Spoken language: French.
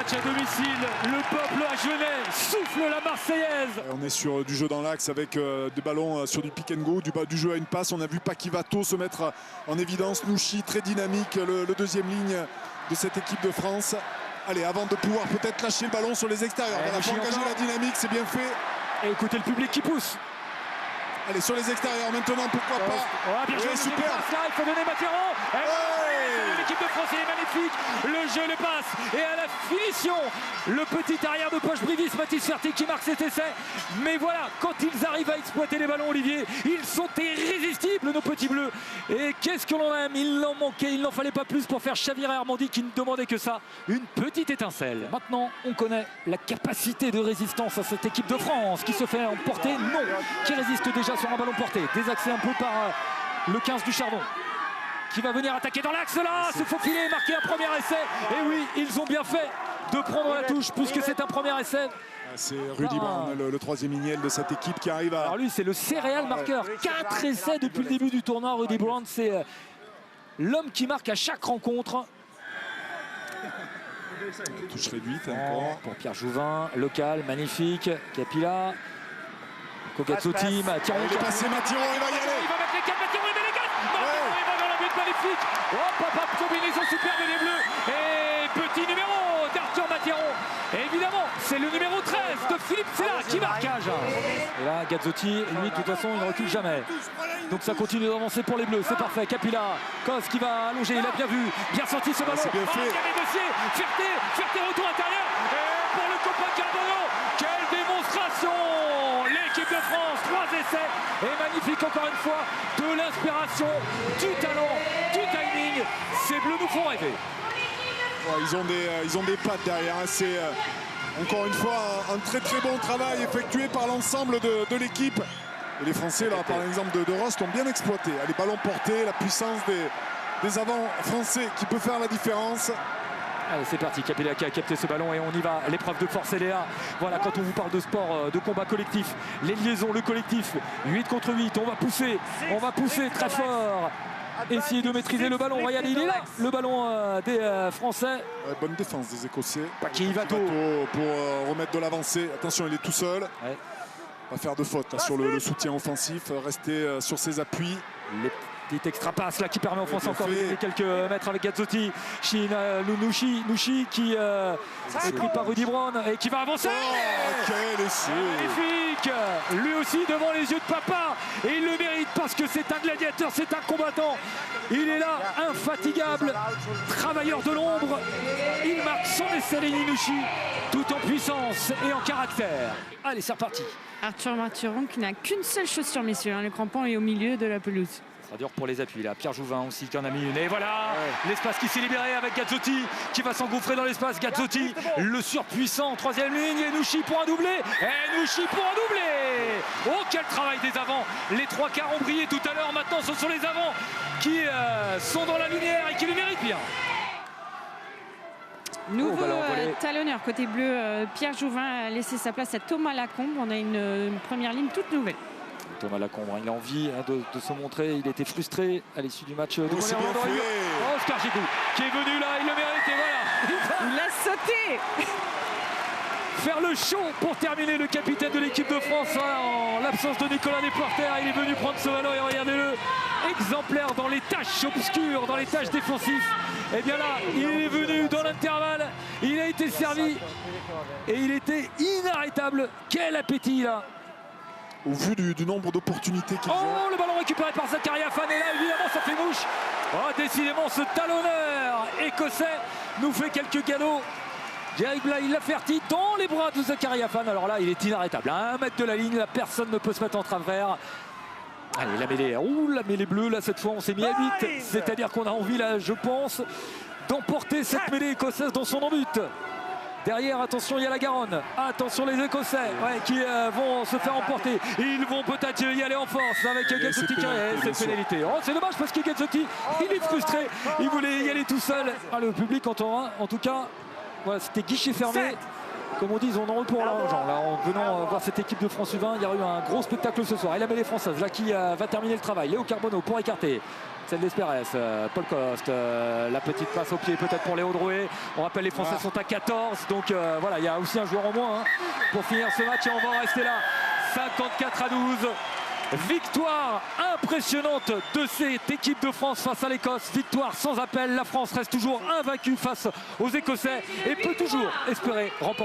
match à domicile, le peuple agenais souffle la Marseillaise. On est sur du jeu dans l'axe avec des ballons sur du pick and go, du jeu à une passe. On a vu Paquivato se mettre en évidence. Nouchi très dynamique, le deuxième ligne de cette équipe de France. Allez, avant de pouvoir peut-être lâcher le ballon sur les extérieurs. Voilà, pour engager la dynamique, c'est bien fait. Et écoutez le public qui pousse. Allez, sur les extérieurs maintenant, pourquoi pas. Oh, bien joué, super. Là, il faut donner Mathuron. L'équipe de France est magnifique. Le jeu, le passe. Et à la finition, le petit arrière de poche Brivis, Mathis Ferté qui marque cet essai. Mais voilà, quand ils arrivent à exploiter les ballons, Olivier, ils sont irrésistibles, nos petits bleus. Et qu'est-ce que l'on aime. Il en manquait, il n'en fallait pas plus pour faire chavirer Armandi qui ne demandait que ça. Une petite étincelle. Maintenant, on connaît la capacité de résistance à cette équipe de France qui se fait emporter. Non, qui résiste déjà sur un ballon porté. Désaxé un peu par le 15 du Chardon. Qui va venir attaquer dans l'axe là, se faufiler, marquer un premier essai. Et oui, ils ont bien fait de prendre la touche puisque c'est un premier essai. C'est Rudy Brown, le troisième lignel de cette équipe qui arrive à... Alors lui, c'est le céréal marqueur. 4 essais depuis le début du tournoi. Rudy Brown, c'est l'homme qui marque à chaque rencontre. Touche réduite encore. Pour Pierre Jouvin, local, magnifique. Capilla. Kogazzotti, Mathiron. Il est passé, Mathiron, il va y aller. Il va mettre les 4, Mathiron, il met les 4. Il va dans la but magnifique. Hop, combinaison superbe des Bleus. Et petit numéro d'Arthur Mathiron. Et évidemment, c'est le numéro 13 de Philippe Sella qui marquage. Et là, Gazzotti, lui, de toute façon, il ne recule jamais. Donc ça continue d'avancer pour les Bleus, c'est parfait. Capilla, Kos qui va allonger, il a bien vu, bien sorti ce ballon. C'est bien fait. Ferté, retour intérieur. Et pour le copain Carbonneau, quelle démonstration! L'équipe de France, 3 essais. Et magnifique encore une fois, de l'inspiration, du talent, du timing. Ces Bleus nous font rêver. Ouais, ils ont des pattes derrière. C'est encore une fois un très très bon travail effectué par l'ensemble de l'équipe. Et les Français, là, par l'exemple de Rost, ont bien exploité. Les ballons portés, la puissance des avants français qui peut faire la différence. Allez, c'est parti, Capilla qui a capté ce ballon et on y va. L'épreuve de force, elle est là. Voilà, quand on vous parle de sport, de combat collectif, les liaisons, le collectif, 8 contre 8, on va pousser très fort. Essayer de maîtriser le ballon. Regardez, il est là, le ballon des Français. Ouais, bonne défense des Écossais. Paquivato pour remettre de l'avancée. Attention, il est tout seul. Ouais. Pas faire de faute là, sur le soutien offensif. Rester sur ses appuis. Les petites extra-passes là qui permet aux Français encore de gagner quelques mètres avec Gazzotti. Nouchi qui est pris par Rudy Brown et qui va avancer. Oh, quel essai! Magnifique! Lui aussi devant les yeux de papa. Et il le mérite parce que c'est un gladiateur, c'est un combattant. Il est là, infatigable, travailleur de l'ombre. Il marque son essai, Lenny Nouchi, tout en puissance et en caractère. Allez, c'est reparti. Arthur Mathuron qui n'a qu'une seule chaussure, messieurs. Le crampon est au milieu de la pelouse. Ça sera dur pour les appuis là. Pierre Jouvin aussi qui en a mis une. Et voilà, l'espace qui s'est libéré avec Gazzotti qui va s'engouffrer dans l'espace. Gazzotti, le surpuissant, troisième ligne. Et Nouchi pour un doublé. Oh, quel travail des avants. Les trois quarts ont brillé tout à l'heure. Maintenant, ce sont les avants qui sont dans la lumière et qui le méritent bien. Nouveau talonneur côté bleu, Pierre Jouvin a laissé sa place à Thomas Lacombe. On a une première ligne toute nouvelle. Thomas Lacombe, il a envie de se montrer, il était frustré à l'issue du match. C'est bien fait. Oscar Giroud qui est venu là, il le mérite et voilà. Il a sauté. Faire le show pour terminer, le capitaine de l'équipe de France en l'absence de Nicolas Desporter. Il est venu prendre ce ballon et regardez-le, exemplaire dans les tâches obscures, dans les tâches défensives. Et bien là, il est venu dans l'intervalle, il a été servi et il était inarrêtable. Quel appétit là! Au vu du nombre d'opportunités qu'ils ont. Le ballon récupéré par Zakaria Fan et là évidemment ça fait mouche. Oh, décidément ce talonneur écossais nous fait quelques galops. Jerry Bly, il l'a ferti dans les bras de Zakaria Fan. Alors là il est inarrêtable, à 1 mètre de la ligne, là, personne ne peut se mettre en travers. Allez, la mêlée bleue, là cette fois on s'est mis à 8. C'est-à-dire qu'on a envie là, je pense, d'emporter cette mêlée écossaise dans son embut. Derrière, attention, il y a la Garonne. Attention les Écossais qui vont se faire emporter. Ils vont peut-être y aller en force avec Gazzotti. C'est pénalité. Oh, c'est dommage parce que Gazzotti, il est frustré. Il voulait y aller tout seul. Le public entendra. En tout cas, voilà, c'était guichet fermé. Comme on dit, ils en ont pour l'argent. Là, en venant voir cette équipe de France U20, il y a eu un gros spectacle ce soir. Et la mêlée française, là, qui va terminer le travail. Léo Carbonneau pour écarter. celle d'Esperès. Paul Coste, la petite passe au pied peut-être pour Léo Drouet. On rappelle les Français sont à 14, donc voilà, il y a aussi un joueur en moins pour finir ce match et on va en rester là. 54-12. Victoire impressionnante de cette équipe de France face à l'Écosse. Victoire sans appel. La France reste toujours invaincue face aux Écossais et peut toujours espérer remporter